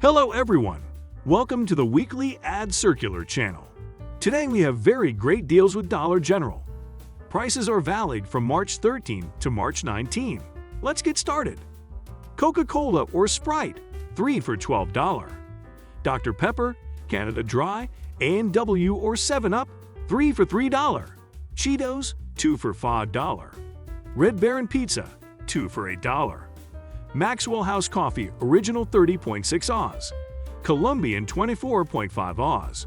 Hello everyone! Welcome to the weekly Ad Circular channel. Today we have very great deals with Dollar General. Prices are valid from March 13 to March 19. Let's get started. Coca-Cola or Sprite, 3 for $12. Dr. Pepper, Canada Dry, A&W or 7-Up, 3 for $3. Cheetos, 2 for $5. Red Baron Pizza, 2 for $8. Maxwell House Coffee Original 30.6 Oz. Colombian 24.5 Oz.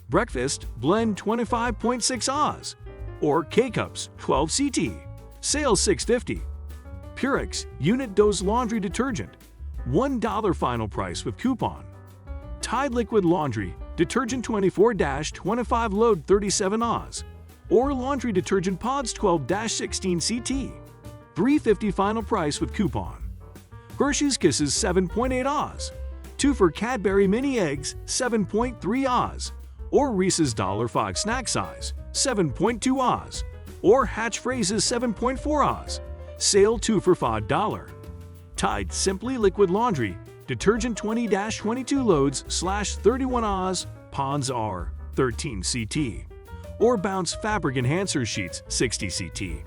Breakfast Blend 25.6 Oz. Or K-Cups 12 CT. Sales $6.50. Purex Unit Dose Laundry Detergent, $1 final price with coupon. Tide Liquid Laundry Detergent 24-25 Load 37 Oz. Or Laundry Detergent Pods 12-16 CT. $3.50 final price with coupon. Hershey's Kisses 7.8 Oz. 2 for Cadbury Mini Eggs 7.3 Oz. Or Reese's $5 snack size 7.2 Oz. Or Hatch Phrases 7.4 Oz. Sale 2 for $5. Tide Simply Liquid Laundry Detergent 20-22 loads /31 Oz. Ponds R 13 CT. Or Bounce Fabric Enhancer Sheets 60 CT.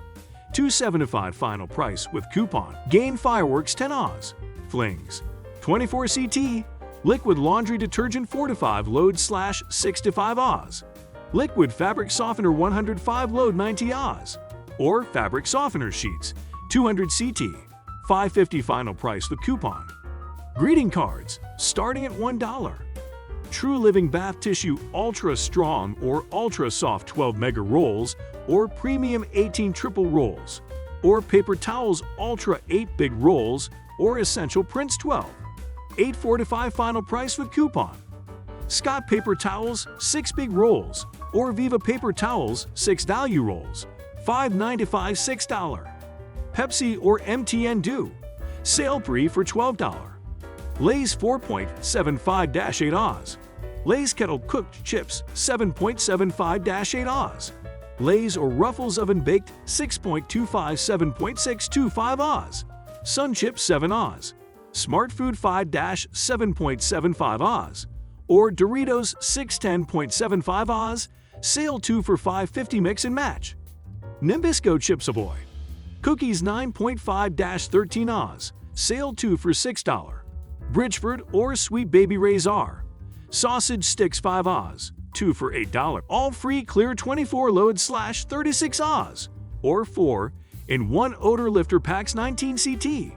$2.75 final price with coupon. Gain Fireworks 10 Oz. Flings 24 CT. Liquid Laundry Detergent 4-5 load /6-5 Oz. Liquid Fabric Softener 105 load 90 Oz. Or Fabric Softener Sheets 200 CT. $5.50 final price with coupon. Greeting cards starting at $1. True Living Bath Tissue Ultra Strong or Ultra Soft 12 Mega Rolls or Premium 18 Triple Rolls. Or Paper Towels Ultra 8 Big Rolls or Essential Prince 12. $8.45 final price with coupon. Scott Paper Towels 6 Big Rolls or Viva Paper Towels 6 Value Rolls. $5.95 $6. Pepsi or Mtn Dew. Sale pre for $12. Lay's 4.75-8 Oz. Lay's Kettle Cooked Chips 7.75-8 Oz. Lay's or Ruffles Oven Baked 6.25 7.625 Oz. Sun Chips 7 Oz. Smartfood 5-7.75 Oz. Or Doritos 610.75 Oz. Sale 2 for $5.50 mix and match. Nabisco Chips Ahoy. Cookies 9.5-13 Oz. Sale 2 for $6. Bridgeford or Sweet Baby Ray's R. Sausage Sticks 5 Oz. 2 for $8. All free clear 24 load /36 Oz. Or 4 in 1 odor lifter packs 19 CT.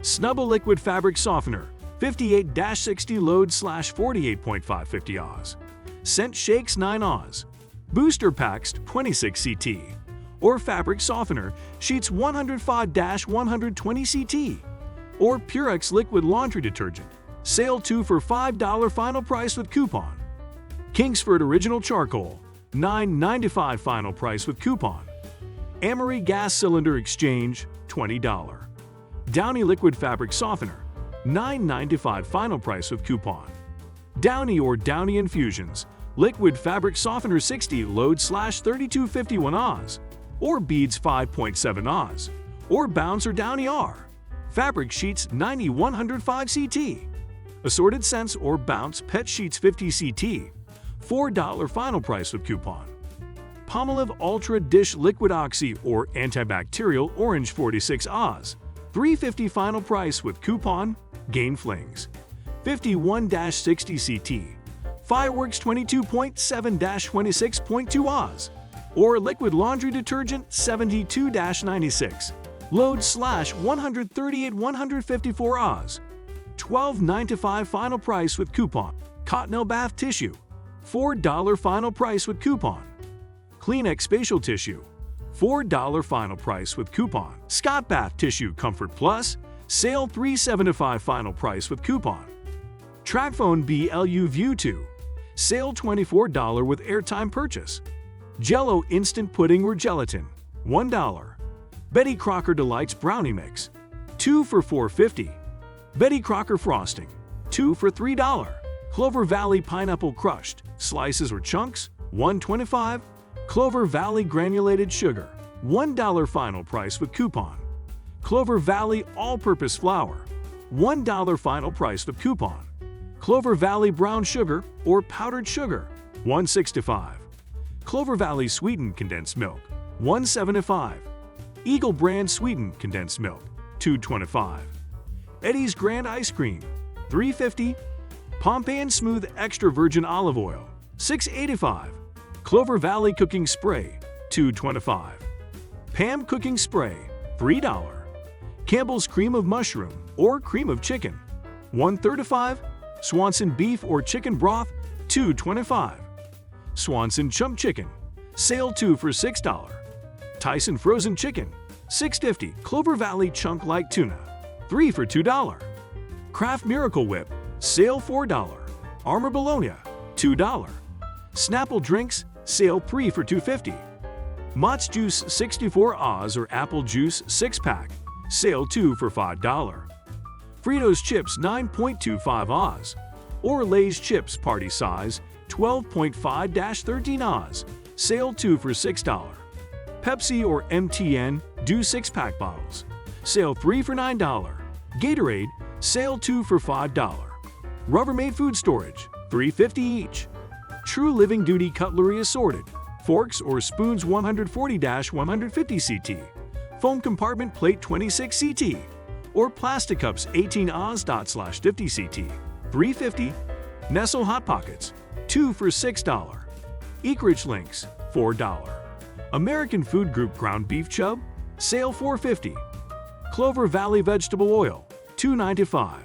Snubble Liquid Fabric Softener 58-60 load /48.550 Oz. Scent Shakes 9 Oz. Booster Packs 26 CT. Or Fabric Softener Sheets 105-120 CT. Or Purex Liquid Laundry Detergent. Sale 2 for $5 final price with coupon. Kingsford Original Charcoal, $9.95 final price with coupon. Amory Gas Cylinder Exchange, $20. Downy Liquid Fabric Softener, $9.95 final price with coupon. Downy or Downy Infusions, Liquid Fabric Softener 60 load /3251 Oz. Or Beads 5.7 Oz. Or Bounce or Downy R. Fabric Sheets 90-105 CT. Assorted Scents or Bounce Pet Sheets 50 CT. $4 final price with coupon. Palmolive Ultra Dish Liquid Oxy or Antibacterial Orange 46 Oz. $3.50 final price with coupon. Gain Flings 51-60 CT. Fireworks 22.7-26.2 Oz. Or Liquid Laundry Detergent 72-96. Load /138-154 Oz. $12.95 final price with coupon. Cottonelle Bath Tissue, $4 final price with coupon. Kleenex Facial Tissue, $4 final price with coupon. Scott Bath Tissue Comfort Plus, sale $3.75 final price with coupon. TracFone BLU View 2, sale $24 with airtime purchase. Jell-O Instant Pudding or Gelatin, $1. Betty Crocker Delights Brownie Mix, 2 for $4.50. Betty Crocker Frosting, 2 for $3. Clover Valley Pineapple Crushed, slices or chunks, $1.25. Clover Valley Granulated Sugar, $1 final price with coupon. Clover Valley All-Purpose Flour, $1 final price with coupon. Clover Valley brown sugar or powdered sugar, $1.65. Clover Valley sweetened condensed milk, $1.75. Eagle brand sweetened condensed milk, $2.25. Eddie's Grand Ice Cream, $3.50. Pompeian Smooth Extra Virgin Olive Oil, $6.85. Clover Valley Cooking Spray, $2.25. Pam Cooking Spray, $3. Campbell's Cream of Mushroom or Cream of Chicken, $1.35. Swanson Beef or Chicken Broth, $2.25. Swanson Chump Chicken, sale 2 for $6. Tyson Frozen Chicken, $6.50. Clover Valley Chunk Light Tuna, 3 for $2. Kraft Miracle Whip, sale $4. Armour Bologna, $2. Snapple Drinks, sale 3 for $2.50. Mott's Juice 64 Oz or Apple Juice 6-pack, sale 2 for $5. Fritos Chips 9.25 Oz or Lay's Chips Party Size 12.5-13 Oz, sale 2 for $6. Pepsi or Mtn Dew 6-pack bottles, sale 3 for $9. Gatorade, sale 2 for $5. Rubbermaid Food Storage, $3.50 each. True Living Duty Cutlery Assorted, forks or spoons 140-150 CT, foam compartment plate 26 CT, or plastic cups 18 Oz./50 CT, $3.50. Nestle Hot Pockets, 2 for $6. Equirich Links, $4. American Food Group Ground Beef Chub, sale $4.50. Clover Valley Vegetable Oil, $2.95.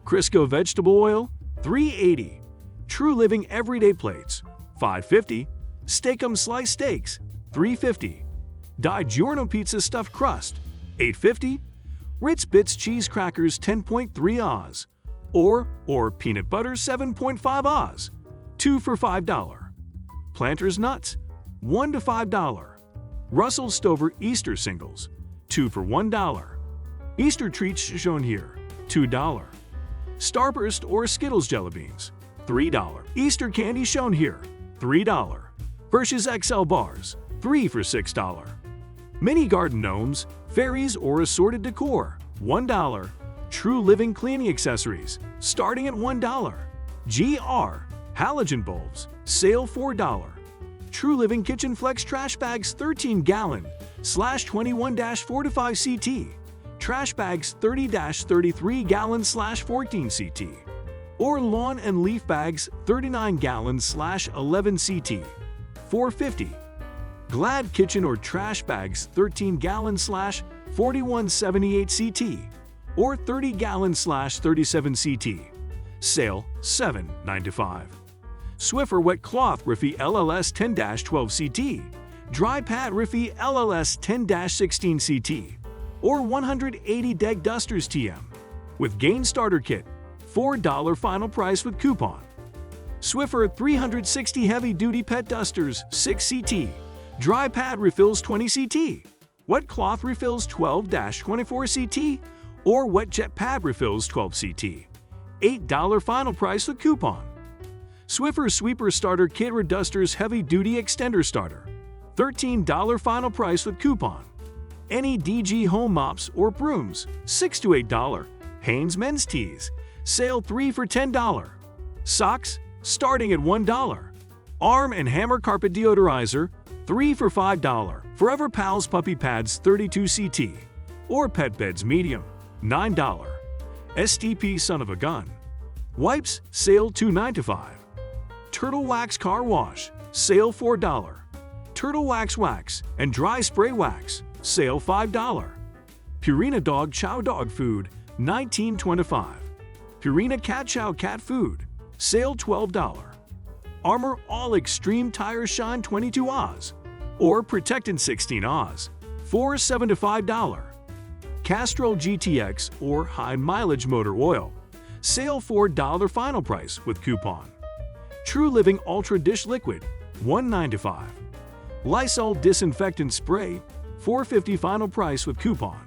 Crisco Vegetable Oil, $3.80. True Living Everyday Plates, $5.50. Steakum Sliced Steaks, $3.50. DiGiorno Pizza Stuffed Crust, $8.50. Ritz Bits Cheese Crackers 10.3 Oz or Peanut Butter 7.5 Oz, 2 for $5. Planters Nuts, $1 to $5. Russell Stover Easter Singles, 2 for $1. Easter Treats shown here, $2. Starburst or Skittles Jelly Beans, $3. Easter Candy shown here, $3. Hershey's XL Bars, 3 for $6. Mini Garden Gnomes, Fairies or Assorted Decor, $1. True Living Cleaning Accessories, starting at $1. GR Halogen Bulbs, sale $4. True Living Kitchen Flex Trash Bags 13-gallon/21-45 CT, Trash Bags 30-33-gallon/14 CT, or Lawn and Leaf Bags 39-gallon/11 CT, $4.50. Glad Kitchen or Trash Bags 13-gallon/4178 CT or 30-gallon/37 CT, sale $7.95. Swiffer Wet Cloth Riffy LLS 10-12 CT, Dry Pad Riffy LLS 10-16 CT, or 180 Deg Dusters TM with Gain Starter Kit, $4 final price with coupon. Swiffer 360 Heavy Duty Pet Dusters 6 CT, Dry Pad Refills 20 CT, Wet Cloth Refills 12-24 CT, or Wet Jet Pad Refills 12 CT, $8 final price with coupon. Swiffer Sweeper Starter Kit or Dusters Heavy Duty Extender Starter, $13 final price with coupon. Any DG Home Mops or Brooms, $6 to $8. Hanes Men's Tees, sale 3 for $10. Socks, starting at $1. Arm & Hammer Carpet Deodorizer, 3 for $5. Forever Pals Puppy Pads 32 CT, or Pet Beds Medium, $9. STP Son of a Gun. Wipes, sale $2.95. Turtle Wax Car Wash, sale $4. Turtle Wax and Dry Spray Wax, sale $5. Purina Dog Chow Dog Food, $19.25. Purina Cat Chow Cat Food, sale $12. Armor All Extreme Tire Shine 22 Oz or Protectant 16 Oz, $7 to $5. Castrol GTX or High Mileage Motor Oil, sale $4 final price with coupon. True Living Ultra Dish Liquid, $1.95. Lysol Disinfectant Spray, $4.50 final price with coupon.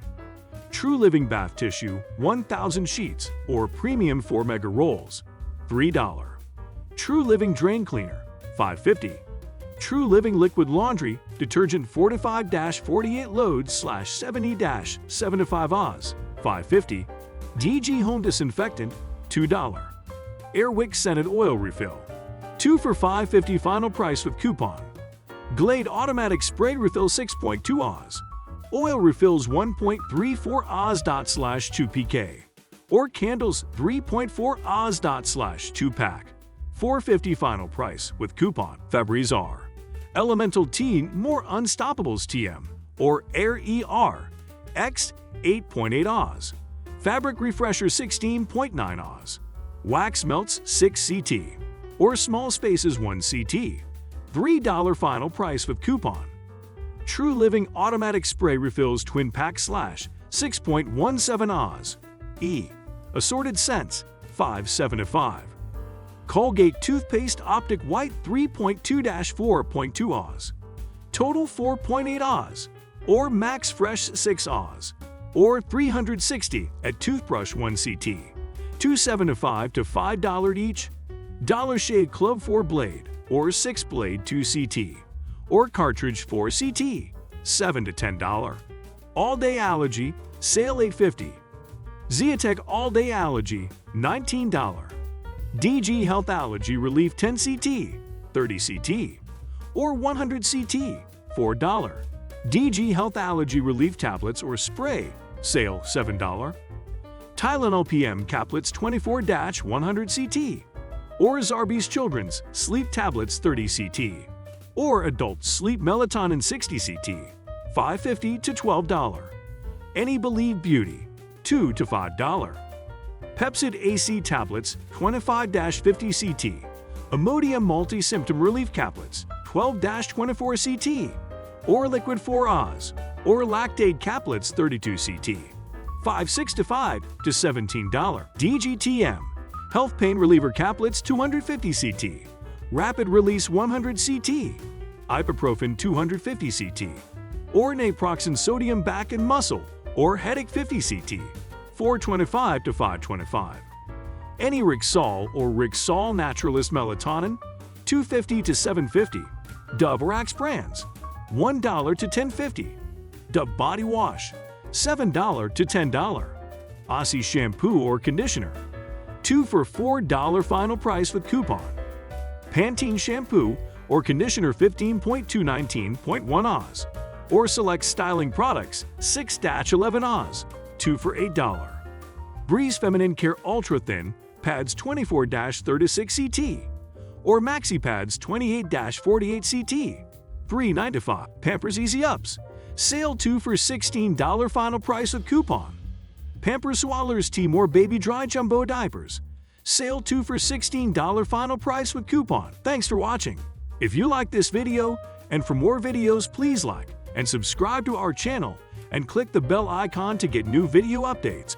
True Living Bath Tissue 1000 Sheets or Premium 4 Mega Rolls, $3. True Living Drain Cleaner, $5.50. True Living Liquid Laundry Detergent Fortified 48 loads/70-7 to 5 Oz, $5.50. DG Home Disinfectant, $2. Airwick Scented Oil Refill. 2 for $5.50 final price with coupon. Glade Automatic Spray Refill 6.2 Oz. Oil refills 1.34 Oz/2 pk. Or candles 3.4 Oz/2 pack. $4.50 final price with coupon. February's are Elemental Tea More Unstoppables TM or Air ER X 8.8 Oz. Fabric Refresher 16.9 Oz. Wax Melts 6 CT or Small Spaces 1 CT. $3 final price with coupon. True Living Automatic Spray Refills Twin Pack / 6.17 Oz. E. Assorted Scents 5.75. Colgate Toothpaste Optic White 3.2-4.2 Oz. Total 4.8 Oz. Or Max Fresh 6 Oz. Or 360 at Toothbrush 1 CT. $2.75 to $5 each. Dollar Shave Club 4 Blade or 6 Blade 2 CT. Or Cartridge 4 CT. $7 to $10. All Day Allergy Sale $8.50. Zeotech All Day Allergy $19. DG Health Allergy Relief 10 CT, 30 CT, or 100 CT, $4. DG Health Allergy Relief Tablets or Spray, sale $7. Tylenol PM Caplets 24-100 CT, or Zarbee's Children's Sleep Tablets 30 CT, or Adult Sleep Melatonin 60 CT, $5.50 to $12. Any Believe Beauty, $2 to $5. Pepsid AC Tablets 25-50 CT, Imodium Multi-Symptom Relief Caplets 12-24 CT, or Liquid 4 Oz, or Lactate Caplets 32 CT, $5.65 to $17. DGTM Health Pain Reliever Caplets 250 CT, Rapid Release 100 CT, Ibuprofen 250 CT, or Naproxen Sodium Back and Muscle or Headache 50 CT, $4.25 to $5.25. Any Rixol or Rixol Naturalist Melatonin, $2.50 to $7.50. Dove or Axe brands, $1 to $10.50. Dove Body Wash, $7 to $10. Aussie Shampoo or Conditioner, 2 for $4 final price with coupon. Pantene Shampoo or Conditioner 15.219.1 Oz. Or select styling products 6-11 Oz, 2 for $8. Breeze Feminine Care Ultra Thin Pads 24-36 CT or Maxi Pads 28-48 CT, $3.95. Pampers Easy Ups, sale 2 for $16 final price with coupon. Pampers Swaddlers Tea More Baby Dry Jumbo Diapers, sale 2 for $16 final price with coupon. Thanks for watching. If you like this video and for more videos, please like and subscribe to our channel and click the bell icon to get new video updates.